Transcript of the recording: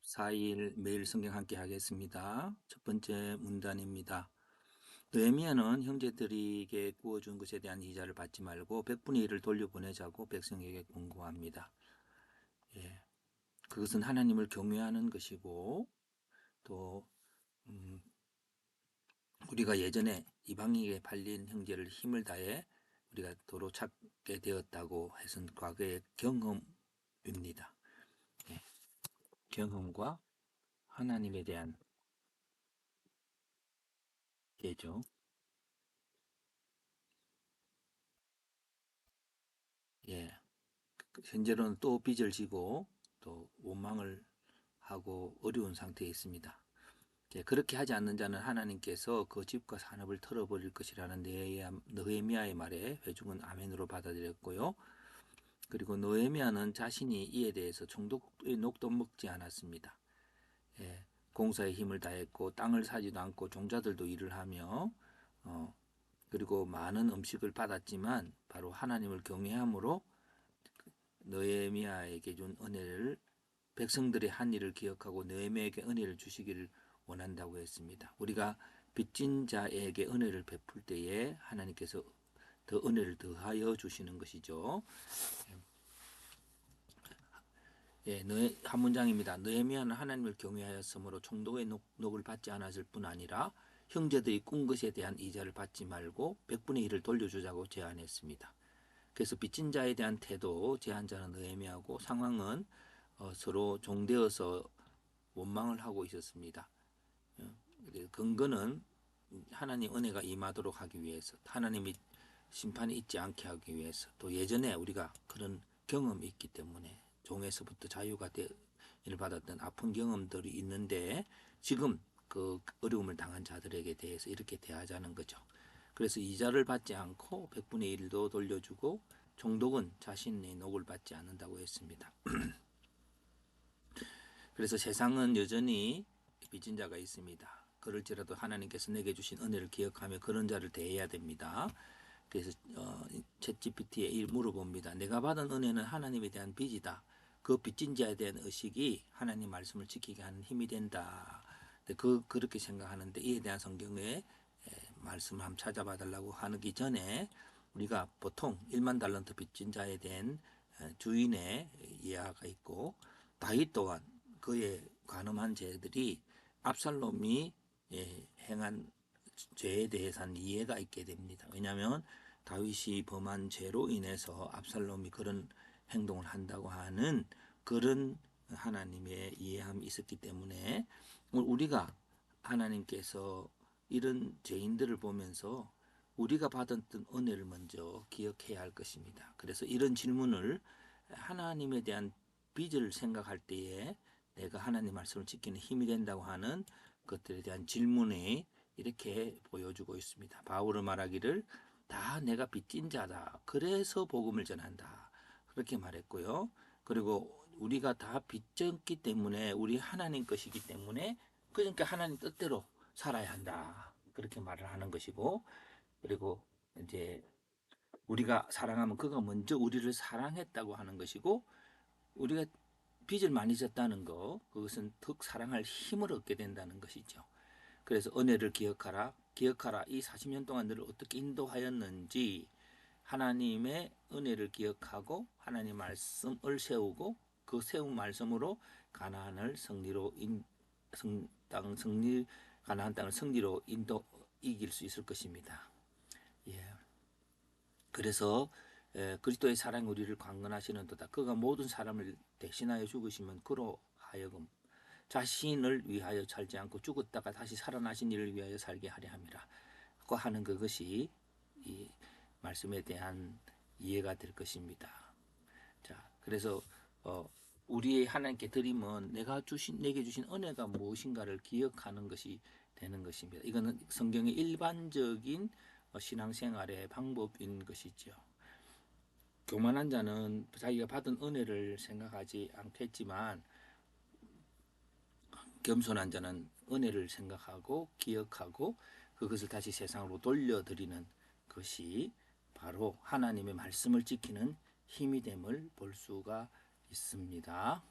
14일 매일 성경 함께 하겠습니다. 첫 번째 문단입니다. 느헤미야는 형제들에게 구워준 것에 대한 이자를 받지 말고 100분의 1을 돌려보내자고 백성에게 권고합니다. 예, 그것은 하나님을 경외하는 것이고 또 우리가 예전에 이방인에게 팔린 형제를 힘을 다해 우리가 도로 찾게 되었다고 해서 과거의 경험입니다. 예, 경험과 하나님에 대한 예죠. 예. 현재로는 또 빚을 지고 또 원망을 하고 어려운 상태에 있습니다. 그렇게 하지 않는 자는 하나님께서 그 집과 산업을 털어버릴 것이라는 느헤미야의 말에 회중은 아멘으로 받아들였고요. 그리고 느헤미야는 자신이 이에 대해서 총독의 녹도 먹지 않았습니다. 예, 공사에 힘을 다했고 땅을 사지도 않고 종자들도 일을 하며 그리고 많은 음식을 받았지만 바로 하나님을 경외함으로 느헤미야에게 준 은혜를 백성들의 한 일을 기억하고 느헤미야에게 은혜를 주시기를 원한다고 했습니다. 우리가 빚진 자에게 은혜를 베풀 때에 하나님께서 더 은혜를 더하여 주시는 것이죠. 예, 한 문장입니다. 느헤미야는 하나님을 경외하였으므로 총독의 녹을 받지 않았을 뿐 아니라 형제들이 꾼 것에 대한 이자를 받지 말고 100분의 1을 돌려주자고 제안했습니다. 그래서 빚진 자에 대한 태도, 제한자는 느헤미야고 상황은 서로 종되어서 원망을 하고 있었습니다. 근거는 하나님 은혜가 임하도록 하기 위해서, 하나님이 심판이 있지 않게 하기 위해서, 또 예전에 우리가 그런 경험이 있기 때문에 종에서부터 자유가 를 받았던 아픈 경험들이 있는데 지금 그 어려움을 당한 자들에게 대해서 이렇게 대하자는 거죠. 그래서 이자를 받지 않고 100분의 1도 돌려주고 종독은 자신의 녹을 받지 않는다고 했습니다. 그래서 세상은 여전히 빚진 자가 있습니다. 그럴지라도 하나님께서 내게 주신 은혜를 기억하며 그런 자를 대해야 됩니다. 그래서 챗GPT에 물어봅니다. 내가 받은 은혜는 하나님에 대한 빚이다. 그 빚진 자에 대한 의식이 하나님 말씀을 지키게 하는 힘이 된다. 그렇게 생각하는데 이에 대한 성경의 말씀을 한번 찾아봐 달라고 하기 전에 우리가 보통 1만 달란트 빚진 자에 대한 주인의 이야가 있고 다윗 또한 그의 간음한 죄들이 압살롬이 행한 죄에 대해서는 이해가 있게 됩니다. 왜냐하면 다윗이 범한 죄로 인해서 압살롬이 그런 행동을 한다고 하는 그런 하나님의 이해함이 있었기 때문에 우리가 하나님께서 이런 죄인들을 보면서 우리가 받았던 은혜를 먼저 기억해야 할 것입니다. 그래서 이런 질문을 하나님에 대한 빚을 생각할 때에 내가 하나님 말씀을 지키는 힘이 된다고 하는 것들에 대한 질문이 이렇게 보여주고 있습니다. 바울은 말하기를 다 내가 빚진 자다. 그래서 복음을 전한다. 그렇게 말했고요. 그리고 우리가 다 빚졌기 때문에 우리 하나님 것이기 때문에 그러니까 하나님 뜻대로 살아야 한다. 그렇게 말을 하는 것이고 그리고 이제 우리가 사랑하면 그가 먼저 우리를 사랑했다고 하는 것이고 우리가 빚을 많이 졌다는 거 그것은 더 사랑할 힘을 얻게 된다는 것이죠. 그래서 은혜를 기억하라. 기억하라. 이 40년 동안 너를 어떻게 인도하였는지 하나님의 은혜를 기억하고 하나님 말씀을 세우고 그 세운 말씀으로 가나안을 승리로 가나안 땅을 승리로 이길 수 있을 것입니다. 예. 그래서 그리스도의 사랑이 우리를 강건하시는도다. 그가 모든 사람을 대신하여 죽으시면 그로 하여금 자신을 위하여 살지 않고 죽었다가 다시 살아나신 이를 위하여 살게 하려 함이라. 고 하는 그것이 이 말씀에 대한 이해가 될 것입니다. 자, 그래서 우리의 하나님께 드림은 내게 주신 은혜가 무엇인가를 기억하는 것이 되는 것입니다. 이거는 성경의 일반적인 신앙생활의 방법인 것이죠. 교만한 자는 자기가 받은 은혜를 생각하지 않겠지만 겸손한 자는 은혜를 생각하고 기억하고 그것을 다시 세상으로 돌려드리는 것이 바로 하나님의 말씀을 지키는 힘이 됨을 볼 수가 있습니다.